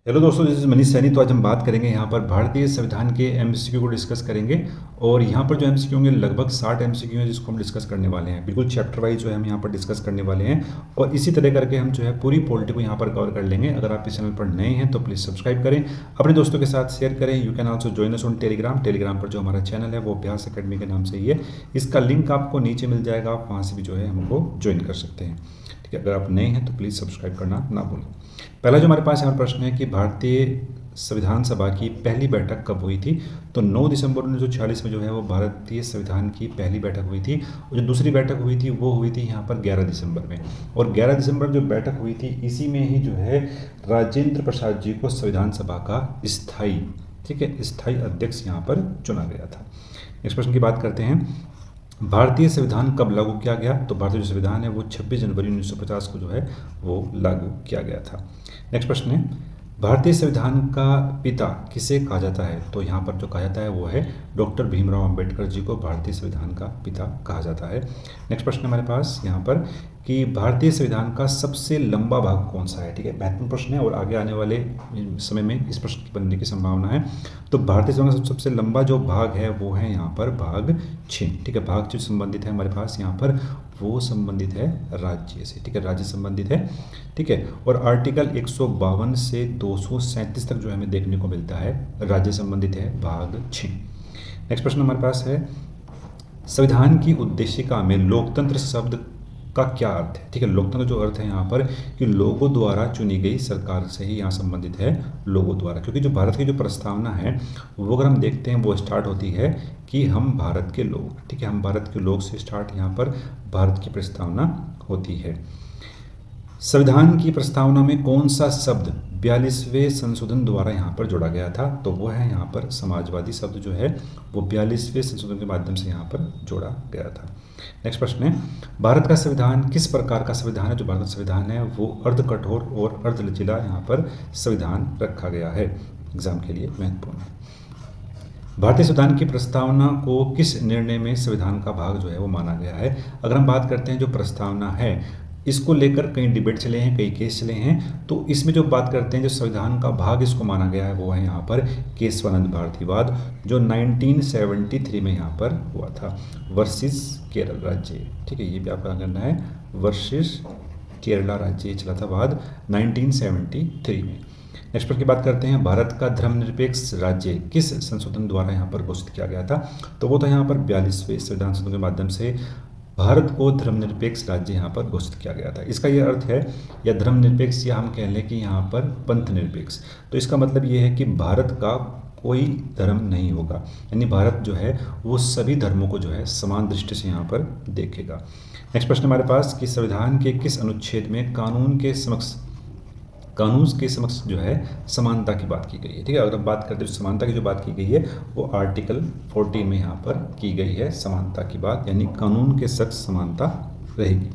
Hello दोस्तों, this is Manish Saini. तो आज हम बात करेंगे यहाँ पर भारतीय संविधान के एमसीक्यू को डिस्कस करेंगे। और यहाँ पर जो एमसीक्यू होंगे लगभग 60 एमसीक्यू हैं जिसको हम डिस्कस करने वाले हैं। बिल्कुल चैप्टर वाइज जो है हम यहाँ पर डिस्कस करने वाले हैं और इसी तरह करके हम जो है पूरी पॉलिटी को यहाँ पर कवर कर लेंगे। अगर आप इस चैनल पर नए हैं तो प्लीज़ सब्सक्राइब करें, अपने दोस्तों के साथ शेयर करें। You can also join us on Telegram पर जो हमारा चैनल है वो अभ्यास अकेडमी के नाम से ही है। इसका लिंक आपको नीचे मिल जाएगा, आप वहाँ से भी जो है हमको ज्वाइन कर सकते हैं। ठीक है, अगर आप नए हैं तो प्लीज़ सब्सक्राइब करना ना भूलें। पहला जो हमारे पास यहाँ प्रश्न है कि भारतीय संविधान सभा की पहली बैठक कब हुई थी। तो 9 दिसंबर 1946 में जो है वो भारतीय संविधान की पहली बैठक हुई थी। और जो दूसरी बैठक हुई थी वो हुई थी यहाँ पर 11 दिसंबर में। और 11 दिसंबर जो बैठक हुई थी इसी में ही जो है राजेंद्र प्रसाद जी को संविधान सभा का स्थायी स्थायी अध्यक्ष यहाँ पर चुना गया था। नेक्स्ट प्रश्न की बात करते हैं, भारतीय संविधान कब लागू किया गया। तो भारतीय जो संविधान है वो 26 जनवरी 1950 को जो है वो लागू किया गया था। नेक्स्ट प्रश्न है, भारतीय संविधान का पिता किसे कहा जाता है। तो यहाँ पर जो कहा जाता है वो है डॉक्टर भीमराव अंबेडकर जी को भारतीय संविधान का पिता कहा जाता है। नेक्स्ट प्रश्न हमारे पास यहाँ पर कि भारतीय संविधान का सबसे लंबा भाग कौन सा है। ठीक है, महत्वपूर्ण प्रश्न है और आगे आने वाले समय में इस प्रश्न की बनने की संभावना है। तो भारतीय संविधान का सबसे लंबा जो भाग है वो है यहाँ पर भाग 6। ठीक है, भाग जो संबंधित है हमारे पास यहाँ पर वो संबंधित है राज्य से। ठीक है, राज्य संबंधित है। ठीक है, और आर्टिकल 152 से 237 तक जो हमें देखने को मिलता है राज्य संबंधित है भाग 6। नेक्स्ट प्रश्न हमारे पास है, संविधान की उद्देशिका में लोकतंत्र शब्द का क्या अर्थ है। ठीक है, लोकतंत्र जो अर्थ है यहाँ पर कि लोगों द्वारा चुनी गई सरकार से ही यहाँ संबंधित है, लोगों द्वारा। क्योंकि जो भारत की जो प्रस्तावना है वो अगर हम देखते हैं वो स्टार्ट होती है कि हम भारत के लोग। ठीक है, हम भारत के लोग से स्टार्ट यहाँ पर भारत की प्रस्तावना होती है। संविधान की प्रस्तावना में कौन सा शब्द 42वें संशोधन द्वारा यहाँ पर जोड़ा गया था। तो वो है यहाँ पर समाजवादी शब्द जो है वो 42वें संशोधन के माध्यम से यहाँ पर जोड़ा गया था। नेक्स्ट प्रश्न है, भारत का संविधान किस प्रकार का संविधान है। जो भारत का संविधान है वो अर्ध कठोर और अर्ध लचीला यहाँ पर संविधान रखा गया है। एग्जाम के लिए महत्वपूर्ण है। भारतीय संविधान की प्रस्तावना को किस निर्णय में संविधान का भाग जो है वो माना गया है। अगर हम बात करते हैं जो प्रस्तावना है इसको लेकर कई डिबेट चले हैं, कई केस चले हैं। तो इसमें जो बात करते हैं जो संविधान का भाग इसको माना गया है वो है यहाँ पर केशवानंद भारतीवाद जो 1973 में यहाँ पर हुआ था वर्सेस केरल राज्य। ठीक है, ये भी आपका करना है वर्सेस केरला राज्य चला था वाद 1973 में। नेक्स्ट पर की बात करते हैं, भारत का धर्मनिरपेक्ष राज्य किस संशोधन द्वारा यहाँ पर घोषित किया गया था। तो वो था यहाँ पर 42वें संविधान संशोधन के माध्यम से भारत को धर्मनिरपेक्ष राज्य यहाँ पर घोषित किया गया था। इसका यह अर्थ है या धर्मनिरपेक्ष या हम कह लें कि यहाँ पर पंथ निरपेक्ष। तो इसका मतलब ये है कि भारत का कोई धर्म नहीं होगा, यानी भारत जो है वो सभी धर्मों को जो है समान दृष्टि से यहाँ पर देखेगा। नेक्स्ट प्रश्न हमारे पास कि संविधान के किस अनुच्छेद में कानून के समक्ष जो है समानता की बात की गई है। ठीक है, अगर हम बात करते हैं समानता की जो बात की गई है वो आर्टिकल 14 में यहाँ पर की गई है समानता की बात, यानी कानून के समक्ष समानता रहेगी।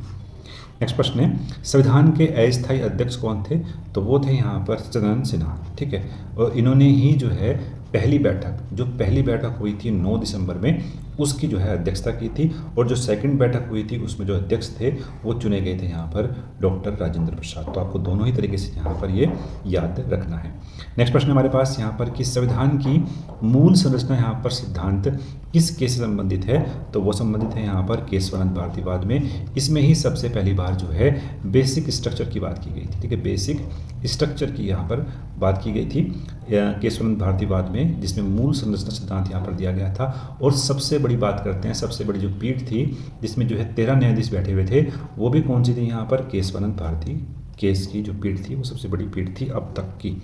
नेक्स्ट प्रश्न है, संविधान के अस्थायी अध्यक्ष कौन थे। तो वो थे यहाँ पर सच्चिदानंद सिन्हा। ठीक है, और इन्होंने ही जो है पहली बैठक हुई थी 9 दिसंबर में उसकी जो है अध्यक्षता की थी। और जो सेकंड बैठक हुई थी उसमें जो अध्यक्ष थे वो चुने गए थे यहाँ पर डॉक्टर राजेंद्र प्रसाद। तो आपको दोनों ही तरीके से यहाँ पर ये याद रखना है। नेक्स्ट प्रश्न हमारे पास यहाँ पर कि संविधान की मूल संरचना यहाँ पर सिद्धांत किस केस से संबंधित है। तो वो संबंधित है यहाँ पर केशवानंद भारतीवाद में। इसमें ही सबसे पहली बार जो है बेसिक स्ट्रक्चर की बात की गई थी। ठीक है, बेसिक स्ट्रक्चर की यहाँ पर बात की गई थी केशवानंद भारतीवाद में, जिसमें मूल संरचना सिद्धांत यहाँ पर दिया गया था। और सबसे बड़ी बात करते हैं, सबसे बड़ी जो पीठ थी जिसमें जो है 13 न्यायाधीश बैठे हुए थे वो भी कौन सी थी यहाँ पर केशवानंद भारती केस की जो पीठ थी वो सबसे बड़ी पीठ थी अब तक की।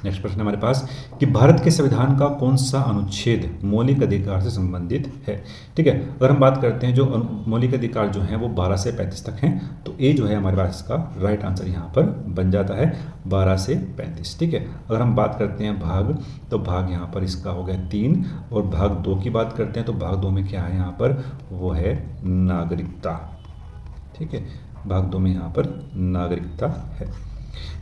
नेक्स्ट प्रश्न हमारे पास कि भारत के संविधान का कौन सा अनुच्छेद मौलिक अधिकार से संबंधित है। ठीक है, अगर हम बात करते हैं जो मौलिक अधिकार जो हैं वो 12 से 35 तक हैं। तो ए जो है हमारे पास इसका राइट आंसर यहाँ पर बन जाता है 12 से 35। ठीक है, अगर हम बात करते हैं भाग तो भाग यहाँ पर इसका हो गया 3। और भाग 2 की बात करते हैं तो भाग 2 में क्या है यहाँ पर वो है नागरिकता। ठीक है, भाग 2 में यहाँ पर नागरिकता है।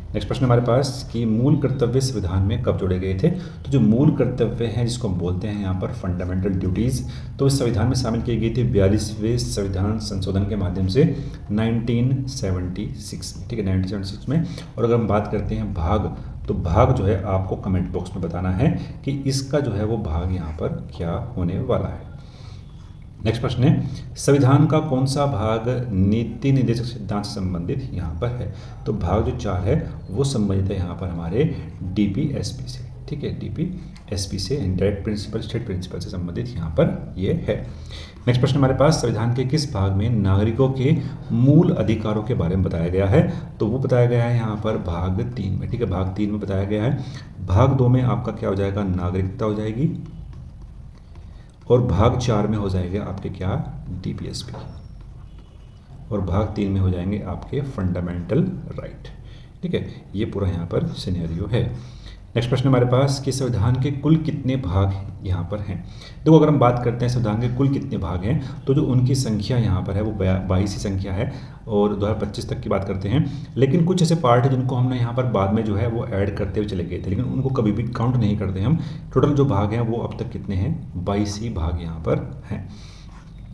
नेक्स्ट प्रश्न हमारे पास कि मूल कर्तव्य संविधान में कब जोड़े गए थे। तो जो मूल कर्तव्य हैं जिसको हम बोलते हैं यहाँ पर फंडामेंटल ड्यूटीज़, तो इस संविधान में शामिल की गई थी 42वें संविधान संशोधन के माध्यम से 1976 में, ठीक है 1976 में। और अगर हम बात करते हैं भाग, तो भाग जो है आपको कमेंट बॉक्स में बताना है कि इसका जो है वो भाग यहाँ पर क्या होने वाला है। नेक्स्ट प्रश्न है संविधान का कौन सा भाग नीति निर्देशक सिद्धांत से संबंधित यहाँ पर है। तो भाग जो 4 है वो संबंधित है यहाँ पर हमारे DPSP से, ठीक है DPSP से, डायरेक्ट प्रिंसिपल स्टेट प्रिंसिपल से संबंधित यहाँ पर ये है। नेक्स्ट प्रश्न हमारे पास संविधान के किस भाग में नागरिकों के मूल अधिकारों के बारे में बताया गया है। तो वो बताया गया है यहाँ पर भाग 3 में, ठीक है भाग 3 में बताया गया है। भाग 2 में आपका क्या हो जाएगा, नागरिकता हो जाएगी, और भाग 4 में हो जाएगा आपके क्या, DPSP, और भाग 3 में हो जाएंगे आपके फंडामेंटल राइट, ठीक है। ये पूरा यहाँ पर सिनेरियो है। नेक्स्ट प्रश्न हमारे पास कि संविधान के कुल कितने भाग यहाँ पर हैं। देखो अगर हम बात करते हैं संविधान के कुल कितने भाग हैं, तो जो उनकी संख्या यहाँ पर है वो 22 ही संख्या है, और 2025 तक की बात करते हैं। लेकिन कुछ ऐसे पार्ट है जिनको हमने यहाँ पर बाद में जो है वो ऐड करते हुए चले गए थे, लेकिन उनको कभी भी काउंट नहीं करते हम। टोटल जो भाग हैं वो अब तक कितने हैं, 22 ही भाग यहाँ पर हैं।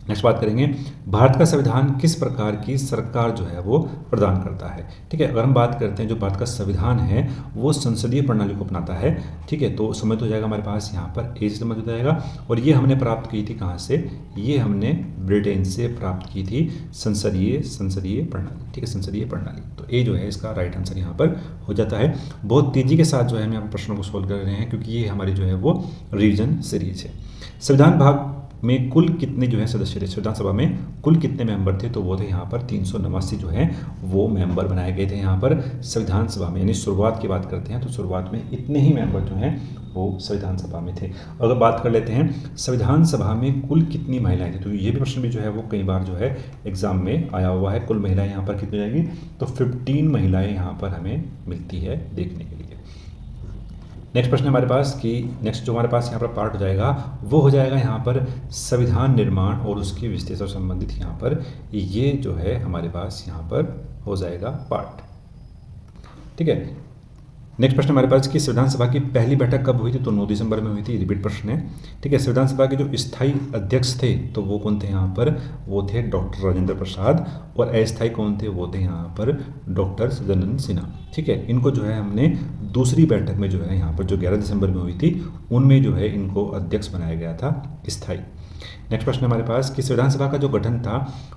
नेक्स्ट बात करेंगे भारत का संविधान किस प्रकार की सरकार जो है वो प्रदान करता है, ठीक है। अगर हम बात करते हैं जो भारत का संविधान है वो संसदीय प्रणाली को अपनाता है, ठीक है। तो समय तो जाएगा हमारे पास यहाँ पर ए से समझ हो जाएगा, और ये हमने प्राप्त की थी कहाँ से, ये हमने ब्रिटेन से प्राप्त की थी संसदीय प्रणाली, ठीक है संसदीय प्रणाली। तो ए जो है इसका राइट आंसर यहाँ पर हो जाता है। बहुत तेजी के साथ जो है हम यहाँ पर प्रश्नों को सोल्व कर रहे हैं, क्योंकि ये हमारी जो है वो रिवीजन सीरीज है। संविधान भाग में कुल कितने जो है सदस्य थे, संविधान सभा में कुल कितने मेंबर थे। तो वो थे यहाँ पर 389 जो है वो मेंबर बनाए गए थे यहाँ पर संविधान सभा में, यानी शुरुआत की बात करते हैं तो शुरुआत में इतने ही मेंबर जो हैं वो संविधान सभा में थे। अगर बात कर लेते हैं संविधान सभा में कुल कितनी महिलाएं थी, तो ये भी प्रश्न भी जो है वो कई बार जो है एग्जाम में आया हुआ है। कुल महिलाएं यहाँ पर कितनी जाएगी, तो 15 महिलाएं यहाँ पर हमें मिलती है देखने के लिए। नेक्स्ट प्रश्न हमारे पास कि नेक्स्ट जो हमारे पास यहाँ पर पार्ट हो जाएगा वो हो जाएगा यहाँ पर संविधान निर्माण और उसकी विशेषता से संबंधित यहाँ पर ये जो है हमारे पास यहाँ पर हो जाएगा पार्ट, ठीक है। नेक्स्ट प्रश्न हमारे पास कि संविधान सभा की पहली बैठक कब हुई थी, तो 9 दिसंबर में हुई थी, रिपीट प्रश्न है, ठीक है। संविधान सभा के जो स्थायी अध्यक्ष थे तो वो कौन थे यहाँ पर, वो थे डॉक्टर राजेंद्र प्रसाद, और अस्थायी कौन थे, वो थे यहाँ पर डॉक्टर सदानंद सिन्हा, ठीक है। इनको जो है हमने दूसरी बैठक में जो है यहाँ पर जो 11 दिसंबर में हुई थी उनमें जो है इनको अध्यक्ष बनाया गया था स्थायी। नेक्स्ट प्रश्न हमारे पास कि संविधान सभा का जो गठन था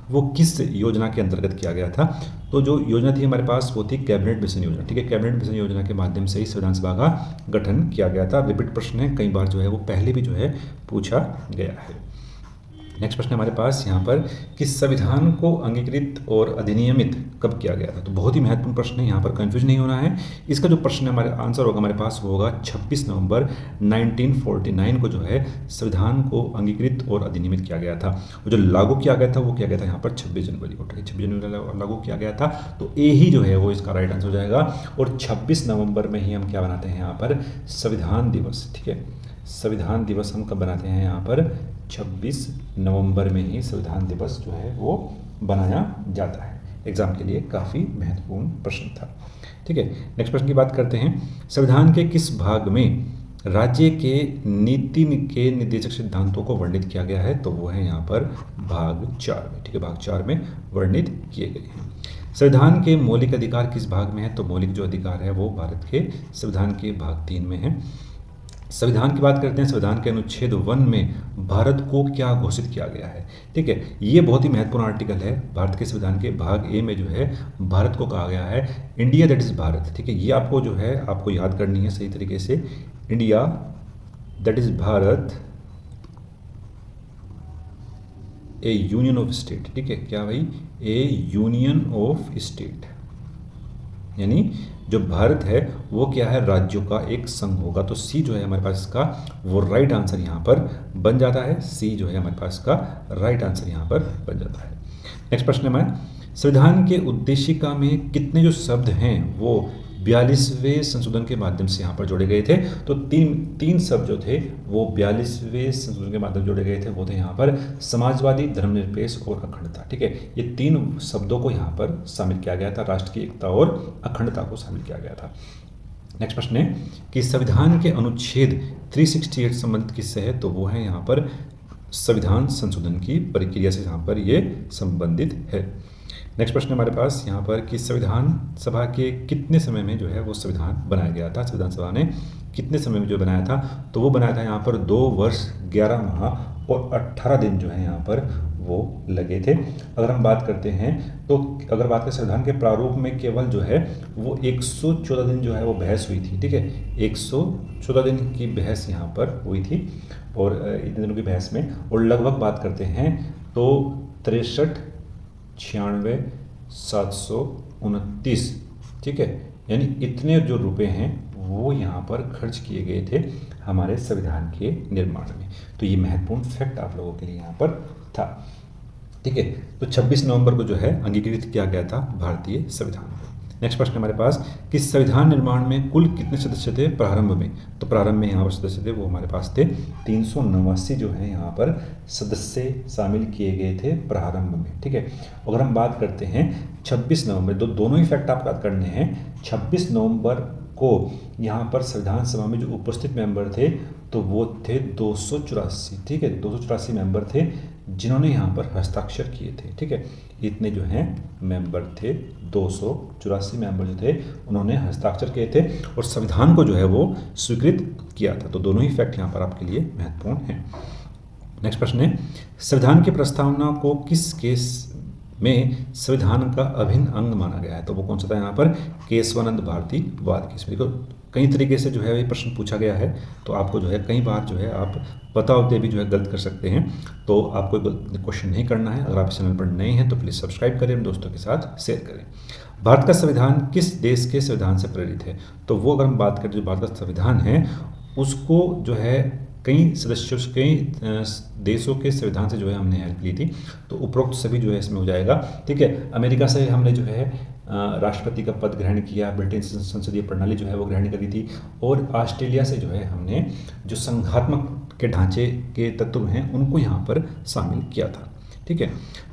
वो किस योजना के अंतर्गत किया गया था। तो जो योजना थी हमारे पास वो थी कैबिनेट मिशन योजना, ठीक है। कैबिनेट मिशन योजना के माध्यम से ही संविधान सभा का गठन किया गया था। रिपीट प्रश्न है, कई बार जो है वो पहले भी जो है पूछा गया है। नेक्स्ट प्रश्न हमारे पास यहाँ पर कि संविधान को अंगीकृत और अधिनियमित कब किया गया था। तो बहुत ही महत्वपूर्ण प्रश्न है, यहाँ पर कंफ्यूज नहीं होना है। इसका जो प्रश्न हमारे आंसर होगा हमारे पास वो होगा 26 नवंबर 1949 को जो है संविधान को अंगीकृत और अधिनियमित किया गया था। और जो लागू किया गया था वो किया गया था यहाँ पर 26 जनवरी को, 26 जनवरी लागू किया गया था। तो ए ही जो है वो इसका राइट आंसर हो जाएगा। और 26 नवंबर में ही हम क्या बनाते हैं यहाँ पर, संविधान दिवस, ठीक है। संविधान दिवस हम कब बनाते हैं यहाँ पर, 26 नवंबर में ही संविधान दिवस जो है वो बनाया जाता है। एग्जाम के लिए काफ़ी महत्वपूर्ण प्रश्न था, ठीक है। नेक्स्ट प्रश्न की बात करते हैं, संविधान के किस भाग में राज्य के नीति के निर्देशक सिद्धांतों को वर्णित किया गया है। तो वो है यहाँ पर भाग 4 में, ठीक है। भाग 4 में वर्णित किए गए हैं। संविधान के मौलिक अधिकार किस भाग में है। तो मौलिक जो अधिकार है वो भारत के संविधान के भाग 3 में है। संविधान की बात करते हैं, संविधान के अनुच्छेद 1 में भारत को क्या घोषित किया गया है, ठीक है। ये बहुत ही महत्वपूर्ण आर्टिकल है। भारत के संविधान के भाग ए में जो है भारत को कहा गया है इंडिया दैट इज भारत, ठीक है। ये आपको जो है आपको याद करनी है सही तरीके से, India that is Bharat A union of state, ठीक है। क्या भाई, ए यूनियन ऑफ स्टेट, यानी जो भारत है वो क्या है, राज्यों का एक संघ होगा। तो सी जो है हमारे पास इसका वो राइट आंसर यहाँ पर बन जाता है। सी जो है हमारे पास इसका राइट आंसर यहाँ पर बन जाता है। नेक्स्ट प्रश्न है हमारे, संविधान के उद्देशिका में कितने जो शब्द हैं वो 42वें संशोधन के माध्यम से यहाँ पर जोड़े गए थे। तो तीन शब्द जो थे वो 42वें संशोधन के माध्यम से जोड़े गए थे, वो थे यहाँ पर समाजवादी, धर्मनिरपेक्ष और अखंडता। ठीक है, ये 3 शब्दों को यहाँ पर शामिल किया गया था, राष्ट्र की एकता और अखंडता को शामिल किया गया था। नेक्स्ट प्रश्न है कि संविधान के अनुच्छेद 368 संबंधित किससे है? तो वो है यहाँ पर संविधान संशोधन की प्रक्रिया से यहाँ पर ये संबंधित है। नेक्स्ट प्रश्न हमारे पास यहाँ पर कि संविधान सभा के कितने समय में जो है वो संविधान बनाया गया था? संविधान सभा ने कितने समय में जो बनाया था? तो वो बनाया था यहाँ पर 2 वर्ष 11 माह और 18 दिन जो है यहाँ पर वो लगे थे। अगर हम बात करते हैं तो अगर बात करें संविधान के प्रारूप में केवल जो है वो 114 दिन जो है वो बहस हुई थी। ठीक है, 114 दिन की बहस यहाँ पर हुई थी और इतने दिनों की बहस में, और लगभग बात करते हैं तो 63, 96, 729, ठीक है, यानी इतने जो रुपए हैं वो यहाँ पर खर्च किए गए थे हमारे संविधान के निर्माण में। तो ये महत्वपूर्ण फैक्ट आप लोगों के लिए यहाँ पर था। ठीक है, तो 26 नवंबर को जो है अंगीकृत किया गया था भारतीय संविधान को। नेक्स्ट प्रश्न हमारे पास कि संविधान निर्माण में कुल कितने सदस्य थे प्रारंभ में? तो प्रारंभ में यहाँ पर सदस्य थे वो हमारे पास थे 389 जो है यहाँ पर सदस्य शामिल किए गए थे प्रारंभ में। ठीक है, अगर हम बात करते हैं 26 नवंबर, दोनों ही फैक्ट आप याद करने हैं। 26 नवंबर को यहाँ पर संविधान सभा में जो उपस्थित मेंबर थे तो वो थे 284। ठीक है, 284 मेंबर थे जिन्होंने यहाँ पर हस्ताक्षर किए थे। ठीक है, इतने जो हैं मेंबर थे, 284 मेंबर जो थे उन्होंने हस्ताक्षर किए थे और संविधान को जो है वो स्वीकृत किया था। तो दोनों ही फैक्ट यहाँ पर आपके लिए महत्वपूर्ण हैं। नेक्स्ट प्रश्न है संविधान की प्रस्तावना को किस केस में संविधान का अभिन्न अंग माना गया है? तो वो कौन सा था यहाँ पर? केशवानंद भारती वाद केस। देखो कई तरीके से जो है ये प्रश्न पूछा गया है, तो आपको जो है कई बार जो है आप पता होते भी जो है गलत कर सकते हैं, तो आपको क्वेश्चन नहीं करना है। अगर आप इस चैनल पर नए हैं तो प्लीज़ सब्सक्राइब करें, दोस्तों के साथ शेयर करें। भारत का संविधान किस देश के संविधान से प्रेरित है? तो वो अगर हम बात करें जो भारत का संविधान है उसको जो है कई सदस्यों से, कई देशों के संविधान से जो है हमने हेल्प ली थी, तो उपरोक्त सभी जो है इसमें हो जाएगा। ठीक है, अमेरिका से हमने जो है राष्ट्रपति का पद ग्रहण किया, ब्रिटेन से संसदीय प्रणाली जो है वो ग्रहण करी थी, और ऑस्ट्रेलिया से जो है हमने जो संघात्मक के ढांचे के तत्व हैं उनको यहाँ पर शामिल किया था। ठीक है,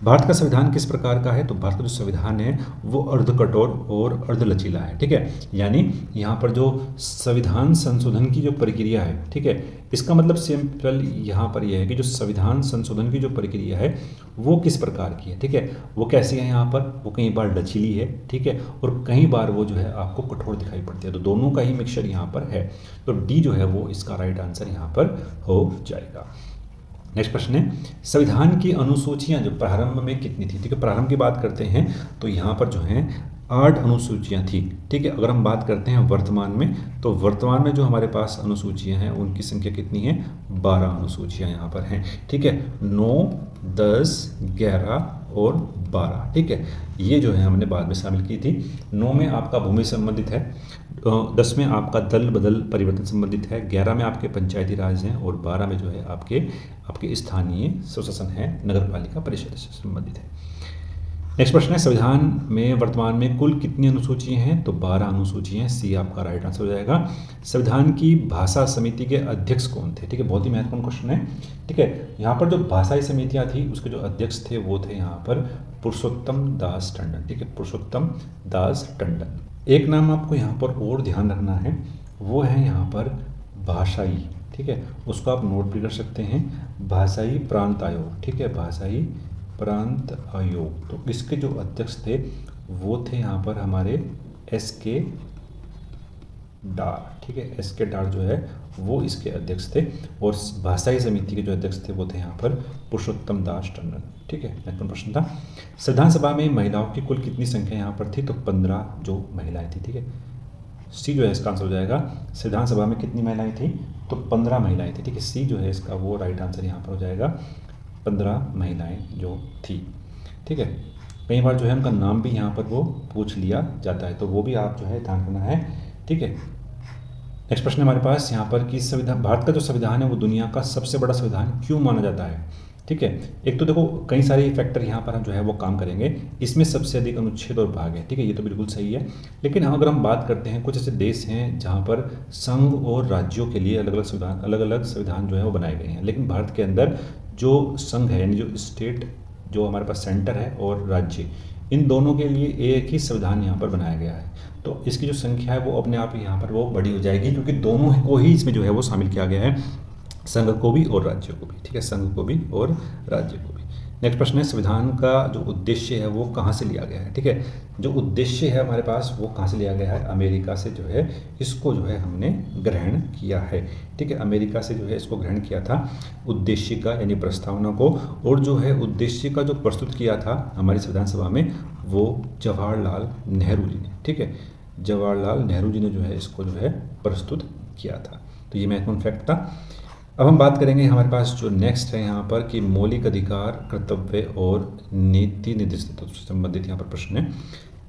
भारत का संविधान किस प्रकार का है? तो भारत का जो संविधान है वो अर्ध कठोर और अर्ध लचीला है। ठीक है, यानी यहाँ पर जो संविधान संशोधन की जो प्रक्रिया है, ठीक है, इसका मतलब सिंपल यहाँ पर यह है कि जो संविधान संशोधन की जो प्रक्रिया है वो किस प्रकार की है। ठीक है, वो कैसी है? यहाँ पर वो कई बार लचीली है, ठीक है, और कई बार वो जो है आपको कठोर दिखाई पड़ती है। तो दोनों का ही मिक्सचर यहाँ पर है, तो डी जो है वो इसका राइट आंसर यहाँ पर हो जाएगा। नेक्स्ट प्रश्न है संविधान की अनुसूचियां जो प्रारंभ में कितनी थी? ठीक है, प्रारंभ की बात करते हैं तो यहाँ पर जो है 8 अनुसूचियां थी। ठीक है, अगर हम बात करते हैं वर्तमान में, तो वर्तमान में जो हमारे पास अनुसूचियां हैं उनकी संख्या कितनी है? 12 अनुसूचियां यहाँ पर हैं। ठीक है, 9, 10, 11 और 12। ठीक है, ये जो है हमने बाद में शामिल की थी। 9 में आपका भूमि संबंधित है, 10 में आपका दल बदल परिवर्तन संबंधित है, 11 में आपके पंचायती राज हैं और 12 में जो है आपके स्थानीय स्वशासन है, नगर पालिका परिषद से संबंधित है। नेक्स्ट प्रश्न है संविधान में वर्तमान में कुल कितनी अनुसूचियां हैं? तो 12 अनुसूचियां हैं, सी आपका राइट आंसर हो जाएगा। संविधान की भाषा समिति के अध्यक्ष कौन थे? ठीक है, बहुत ही महत्वपूर्ण क्वेश्चन है। ठीक है, यहाँ पर जो भाषाई समितियां थी उसके जो अध्यक्ष थे वो थे यहाँ पर पुरुषोत्तम दास टंडन। ठीक है, पुरुषोत्तम दास टंडन। एक नाम आपको यहाँ पर और ध्यान रखना है, वो है यहाँ पर भाषाई। ठीक है, उसको आप नोट भी कर सकते हैं, भाषाई प्रांत आयोग। ठीक है, भाषाई प्रांत आयोग। तो इसके जो अध्यक्ष थे वो थे यहाँ पर हमारे एस.के. डार। ठीक है, एस.के. डार जो है वो इसके अध्यक्ष थे, और भाषाई समिति के जो अध्यक्ष थे वो थे यहाँ पर पुरुषोत्तम दास टंडन। ठीक है, महत्वपूर्ण प्रश्न था। संविधान सभा में महिलाओं की कुल कितनी संख्या यहाँ पर थी? तो 15 जो महिलाएं थी। ठीक है, सी जो है इसका आंसर हो जाएगा। संविधान सभा में कितनी महिलाएं थी? तो 15 महिलाएं थी। ठीक है, सी जो है इसका वो राइट आंसर यहाँ पर हो जाएगा, 15 महिलाएं जो थी। ठीक है, कई बार जो है उनका नाम भी यहाँ पर वो पूछ लिया जाता है, तो वो भी आप जो है ध्यान रखना है। ठीक है, नेक्स्ट प्रश्न हमारे पास यहाँ पर कि संविधान, भारत का जो संविधान है वो दुनिया का सबसे बड़ा संविधान क्यों माना जाता है? ठीक है। एक तो देखो कई सारे फैक्टर यहाँ पर हम जो है वो काम करेंगे, इसमें सबसे अधिक अनुच्छेद और भाग है, ठीक है, ये तो बिल्कुल सही है। लेकिन अगर हम बात करते हैं, कुछ ऐसे देश हैं जहाँ पर संघ और राज्यों के लिए अलग अलग संविधान जो है वो बनाए गए हैं, लेकिन भारत के अंदर जो संघ है यानी जो स्टेट, जो हमारे पास सेंटर है और राज्य, इन दोनों के लिए एक ही संविधान यहाँ पर बनाया गया है। तो इसकी जो संख्या है वो अपने आप यहाँ पर वो बड़ी हो जाएगी, क्योंकि दोनों को ही इसमें जो है वो शामिल किया गया है, संघ को भी और राज्य को भी, ठीक है, संघ को भी और राज्य को भी। नेक्स्ट प्रश्न है, संविधान का जो उद्देश्य है वो कहाँ से लिया गया है, ठीक है। जो उद्देश्य है हमारे पास वो कहाँ से लिया गया है, अमेरिका से जो है इसको जो है हमने ग्रहण किया है, ठीक है, अमेरिका से जो है इसको ग्रहण किया था उद्देश्य का यानी प्रस्तावना को। और जो है उद्देश्य का जो प्रस्तुत किया था हमारी संविधान सभा में वो जवाहरलाल नेहरू जी ने, ठीक है, जवाहरलाल नेहरू जी ने जो है इसको जो है प्रस्तुत किया था। तो ये महत्वपूर्ण फैक्ट था। अब हम बात करेंगे हमारे पास जो नेक्स्ट है यहाँ पर कि मौलिक अधिकार, कर्तव्य और नीति निर्देशित से संबंधित यहाँ पर प्रश्न है,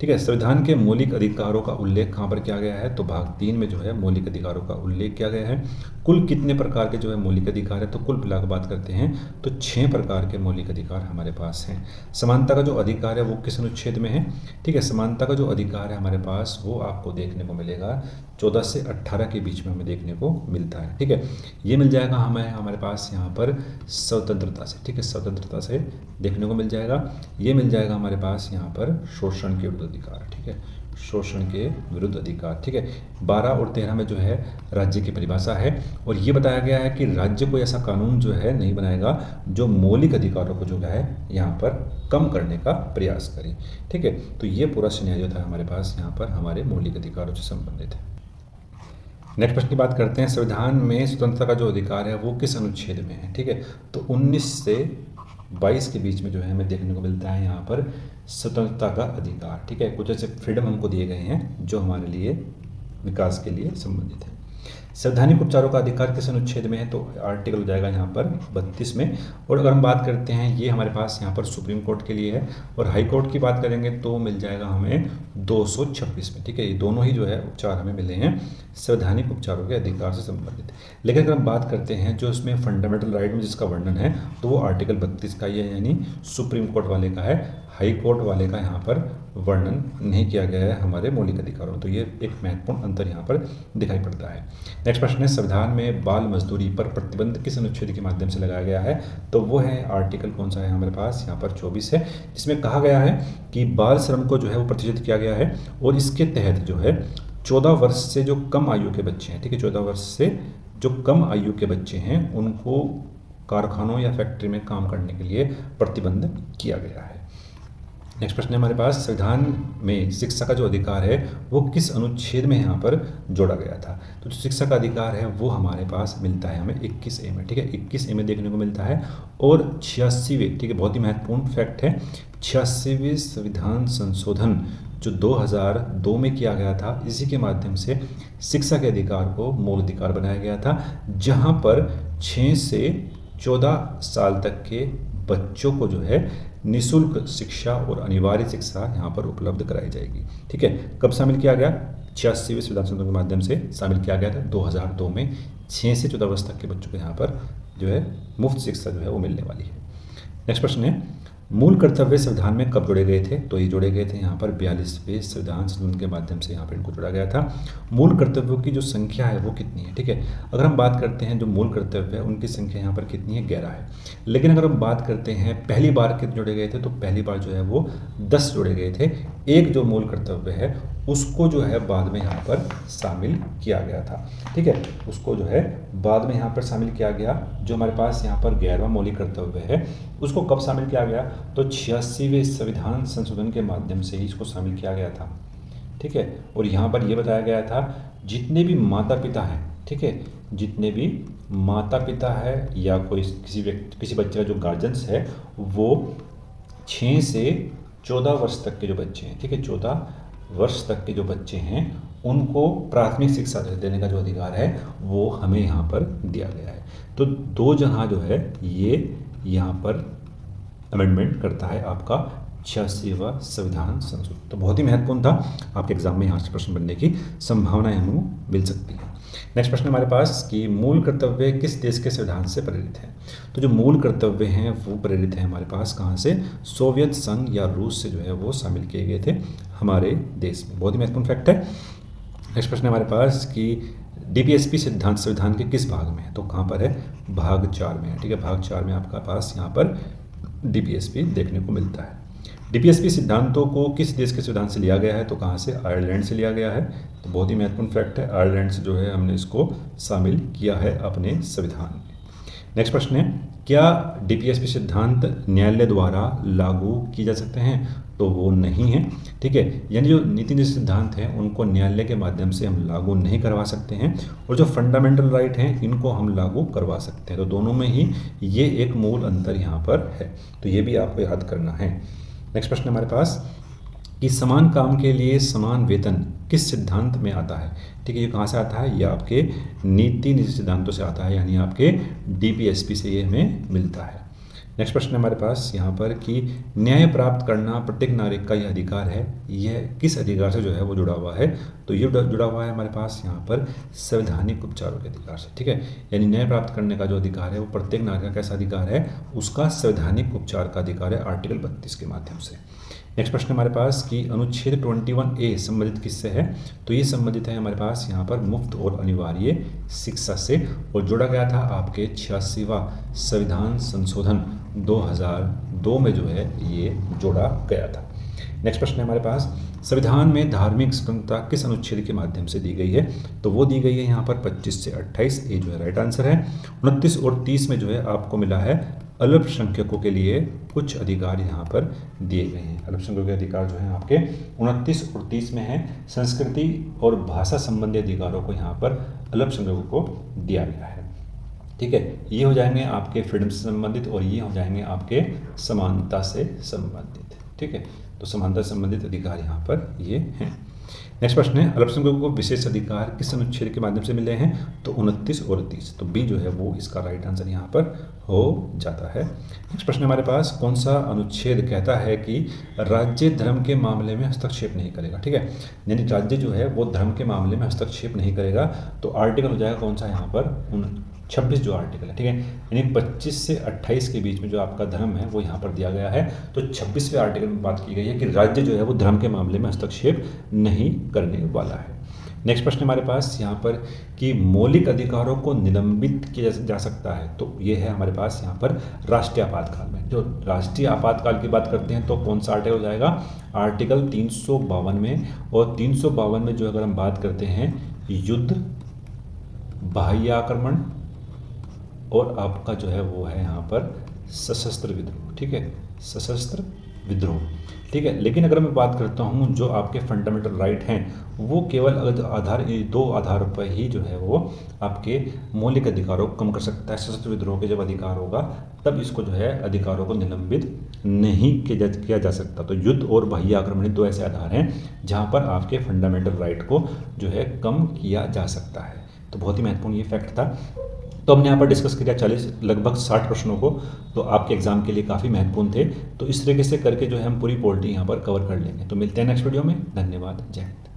ठीक है। संविधान के मौलिक अधिकारों का उल्लेख कहाँ पर किया गया है, तो भाग 3 में जो है मौलिक अधिकारों का उल्लेख किया गया है। कुल कितने प्रकार के जो है मौलिक अधिकार है, तो कुल मिला कर बात करते हैं तो 6 प्रकार के मौलिक अधिकार हमारे पास हैं। समानता का जो अधिकार है वो किस अनुच्छेद में है, ठीक है, समानता का जो अधिकार है हमारे पास वो आपको देखने को मिलेगा 14 से 18 के बीच में हमें देखने को मिलता है, ठीक है। ये मिल जाएगा हमें हमारे पास यहाँ पर स्वतंत्रता से, ठीक है, स्वतंत्रता से देखने को मिल जाएगा। ये मिल जाएगा हमारे पास यहाँ पर शोषण के विरुद्ध अधिकार, ठीक है, शोषण के विरुद्ध अधिकार, ठीक है। 12 और 13 में जो है राज्य की परिभाषा है, और ये बताया गया है कि राज्य को ऐसा कानून जो है नहीं बनाएगा जो मौलिक अधिकारों को जो है यहाँ पर कम करने का प्रयास करे, ठीक है। तो ये पूरा सिनेरियो था हमारे पास यहाँ पर हमारे मौलिक अधिकारों से संबंधित है। नेक्स्ट प्रश्न की बात करते हैं, संविधान में स्वतंत्रता का जो अधिकार है वो किस अनुच्छेद में है, ठीक है। तो 19 से 22 के बीच में जो है हमें देखने को मिलता है यहाँ पर स्वतंत्रता का अधिकार, ठीक है। कुछ ऐसे फ्रीडम हमको दिए गए हैं जो हमारे लिए विकास के लिए संबंधित है। संवैधानिक उपचारों का अधिकार किस अनुच्छेद में है, तो आर्टिकल हो जाएगा यहाँ पर 32 में। और अगर हम बात करते हैं ये हमारे पास यहाँ पर सुप्रीम कोर्ट के लिए है, और हाई कोर्ट की बात करेंगे तो मिल जाएगा हमें 226 में, ठीक है। ये दोनों ही जो है उपचार हमें मिले हैं संवैधानिक उपचारों के अधिकार से संबंधित। लेकिन अगर हम बात करते हैं जो इसमें फंडामेंटल राइट में जिसका वर्णन है तो वो आर्टिकल 32 का ही है, यानी सुप्रीम कोर्ट वाले का है, हाई कोर्ट वाले का यहाँ पर वर्णन नहीं किया गया है हमारे मौलिक अधिकारों में। तो ये एक महत्वपूर्ण अंतर यहाँ पर दिखाई पड़ता है। नेक्स्ट प्रश्न है, संविधान में बाल मजदूरी पर प्रतिबंध किस अनुच्छेद के माध्यम से लगाया गया है, तो वो है आर्टिकल कौन सा है हमारे पास यहाँ पर 24 है, जिसमें कहा गया है कि बाल श्रम को जो है वो प्रतिबंधित किया गया है, और इसके तहत जो है 14 वर्ष से जो कम आयु के बच्चे हैं, ठीक है, 14 वर्ष से जो कम आयु के बच्चे हैं उनको कारखानों या फैक्ट्री में काम करने के लिए प्रतिबंध किया गया है। नेक्स्ट प्रश्न है हमारे पास, संविधान में शिक्षा का जो अधिकार है वो किस अनुच्छेद में यहाँ पर जोड़ा गया था, तो जो शिक्षा का अधिकार है वो हमारे पास मिलता है हमें 21A में, ठीक है, 21A में देखने को मिलता है। और 86वें, ठीक है, बहुत ही महत्वपूर्ण फैक्ट है, 86वें संविधान संशोधन जो 2002 में किया गया था, इसी के माध्यम से शिक्षा के अधिकार को मूल अधिकार बनाया गया था, जहाँ पर 6 से 14 साल तक के बच्चों को जो है निःशुल्क शिक्षा और अनिवार्य शिक्षा यहाँ पर उपलब्ध कराई जाएगी, ठीक है। कब शामिल किया गया, 86वें संविधान संशोधन के माध्यम से शामिल किया गया था 2002 में। 6 से 14 वर्ष तक के बच्चों को यहाँ पर जो है मुफ्त शिक्षा जो है वो मिलने वाली है। नेक्स्ट प्रश्न है, मूल कर्तव्य संविधान में कब जोड़े गए थे, तो ये जोड़े गए थे यहाँ पर 42वें संविधान संशोधन के माध्यम से यहाँ पर इनको जोड़ा गया था। मूल कर्तव्यों की जो संख्या है वो कितनी है, ठीक है। अगर हम बात करते हैं जो मूल कर्तव्य है उनकी संख्या यहाँ पर कितनी है, 11 है। लेकिन अगर हम बात करते हैं पहली बार कितने जोड़े गए थे, तो पहली बार जो है वो 10 जोड़े गए थे। एक जो मूल कर्तव्य है उसको जो है बाद में यहाँ पर शामिल किया गया था, ठीक है, उसको जो है बाद में यहाँ पर शामिल किया गया। जो हमारे पास यहाँ पर 11वां मौलिक कर्तव्य है उसको कब शामिल किया गया, तो 86वें संविधान संशोधन के माध्यम से ही इसको शामिल किया गया था, ठीक है। और यहाँ पर यह बताया गया था जितने भी माता पिता हैं, ठीक है, जितने भी माता पिता है या कोई किसी बच्चे का जो गार्जियंस है वो 6 से 14 वर्ष तक के जो बच्चे हैं, ठीक है, 14 वर्ष तक के जो बच्चे हैं उनको प्राथमिक शिक्षा देने का जो अधिकार है वो हमें यहाँ पर दिया गया है। तो 2 जगह जो है ये यहाँ पर अमेंडमेंट करता है आपका 86वां संविधान संशोधन। तो बहुत ही महत्वपूर्ण था, आपके एग्जाम में यहाँ से प्रश्न बनने की संभावनाएं हमें मिल सकती है। नेक्स्ट प्रश्न हमारे पास कि मूल कर्तव्य किस देश के संविधान से प्रेरित है। तो जो मूल कर्तव्य हैं वो प्रेरित हैं हमारे पास कहाँ से, सोवियत संघ या रूस से जो है वो शामिल किए गए थे हमारे देश में। बहुत ही महत्वपूर्ण फैक्ट है। नेक्स्ट प्रश्न हमारे पास कि डीपीएसपी सिद्धांत संविधान के किस भाग में है। तो कहाँ पर है, भाग 4 में है। ठीक है, भाग 4 में आपका पास यहाँ पर डीपीएसपी देखने को मिलता है। डीपीएसपी सिद्धांतों को किस देश के संविधान से लिया गया है। तो कहाँ से, आयरलैंड से लिया गया है। तो बहुत ही महत्वपूर्ण फैक्ट है, आयरलैंड से जो है हमने इसको शामिल किया है अपने संविधान में। नेक्स्ट प्रश्न है, क्या डीपीएसपी सिद्धांत न्यायालय द्वारा लागू किए जा सकते हैं। तो वो नहीं है। ठीक है, यानी जो नीति निधि सिद्धांत हैं उनको न्यायालय के माध्यम से हम लागू नहीं करवा सकते हैं, और जो फंडामेंटल राइट हैं इनको हम लागू करवा सकते हैं। तो दोनों में ही ये एक मूल अंतर यहाँ पर है, तो ये भी आपको याद करना है। नेक्स्ट प्रश्न हमारे पास कि समान काम के लिए समान वेतन किस सिद्धांत में आता है। ठीक है, ये कहाँ से आता है, ये आपके नीति निधि सिद्धांतों से आता है, यानी आपके डीपीएसपी से ये हमें मिलता है। नेक्स्ट प्रश्न हमारे पास यहाँ पर कि न्याय प्राप्त करना प्रत्येक नागरिक का यह अधिकार है, यह किस अधिकार से जो है वो जुड़ा हुआ है। तो ये जुड़ा हुआ है हमारे पास यहाँ पर संवैधानिक उपचारों के अधिकार से। ठीक है, यानी न्याय प्राप्त करने का जो अधिकार है वो प्रत्येक नागरिक का कैसा अधिकार है, उसका संवैधानिक उपचार का अधिकार है आर्टिकल 32 के माध्यम से। नेक्स्ट प्रश्न हमारे पास कि अनुच्छेद 21A संबंधित किससे है। तो ये संबंधित है हमारे पास यहाँ पर मुफ्त और अनिवार्य शिक्षा से, और जोड़ा गया था आपके 86वां संविधान संशोधन 2002 में जो है ये जोड़ा गया था। नेक्स्ट प्रश्न है हमारे पास, संविधान में धार्मिक स्वतंत्रता किस अनुच्छेद के माध्यम से दी गई है। तो वो दी गई है यहाँ पर 25 से 28, ये जो है राइट आंसर है। 29 और 30 में जो है आपको मिला है अल्पसंख्यकों के लिए कुछ अधिकार यहाँ पर दिए गए हैं। अल्पसंख्यकों के अधिकार जो हैं आपके 29 और 30 में है। संस्कृति और भाषा संबंधी अधिकारों को यहाँ पर अल्पसंख्यकों को दिया गया है। ठीक है, ये हो जाएंगे आपके फ्रीडम से संबंधित, और ये हो जाएंगे आपके समानता से संबंधित। ठीक है, तो समानता से संबंधित अधिकार यहाँ पर ये हैं। नेक्स्ट प्रश्न है, अल्पसंख्यकों को विशेष अधिकार किस अनुच्छेद के माध्यम से मिले हैं। तो 29 और 30, तो बी जो है वो इसका राइट आंसर यहाँ पर हो जाता है। नेक्स्ट प्रश्न हमारे पास, कौन सा अनुच्छेद कहता है कि राज्य धर्म के मामले में हस्तक्षेप नहीं करेगा। ठीक है, यानी राज्य जो है वो धर्म के मामले में हस्तक्षेप नहीं करेगा। तो आर्टिकल हो जाएगा कौन सा यहाँ पर, 26 जो आर्टिकल है। ठीक है, यानी 25 से 28 के बीच में जो आपका धर्म है वो यहाँ पर दिया गया है। तो 26वें आर्टिकल में बात की गई है कि राज्य जो है वो धर्म के मामले में हस्तक्षेप नहीं करने वाला है। नेक्स्ट प्रश्न हमारे पास यहाँ पर कि मौलिक अधिकारों को निलंबित किया जा सकता है। तो ये है हमारे पास यहाँ पर राष्ट्रीय आपातकाल में। जो राष्ट्रीय आपातकाल की बात करते हैं तो कौन सा आर्टिकल हो जाएगा, आर्टिकल 352 में। और 352 में जो अगर हम बात करते हैं युद्ध, बाह्य आक्रमण और आपका जो है वो है यहाँ पर सशस्त्र विद्रोह। ठीक है, सशस्त्र विद्रोह। ठीक है, लेकिन अगर मैं बात करता हूँ जो आपके फंडामेंटल राइट हैं वो केवल दो आधार पर ही जो है वो आपके मौलिक अधिकारों को कम कर सकता है। सशस्त्र विद्रोह के जब अधिकार होगा तब इसको जो है अधिकारों को निलंबित नहीं किया जा सकता। तो युद्ध और बाह्य आक्रमण दो ऐसे आधार हैं जहाँ पर आपके फंडामेंटल राइट को जो है कम किया जा सकता है। तो बहुत ही महत्वपूर्ण ये फैक्ट था। तो हमने यहाँ पर डिस्कस किया लगभग 60 प्रश्नों को, तो आपके एग्जाम के लिए काफ़ी महत्वपूर्ण थे। तो इस तरीके से करके जो है हम पूरी पॉलिटी यहाँ पर कवर कर लेंगे। तो मिलते हैं नेक्स्ट वीडियो में। धन्यवाद, जय हिंद।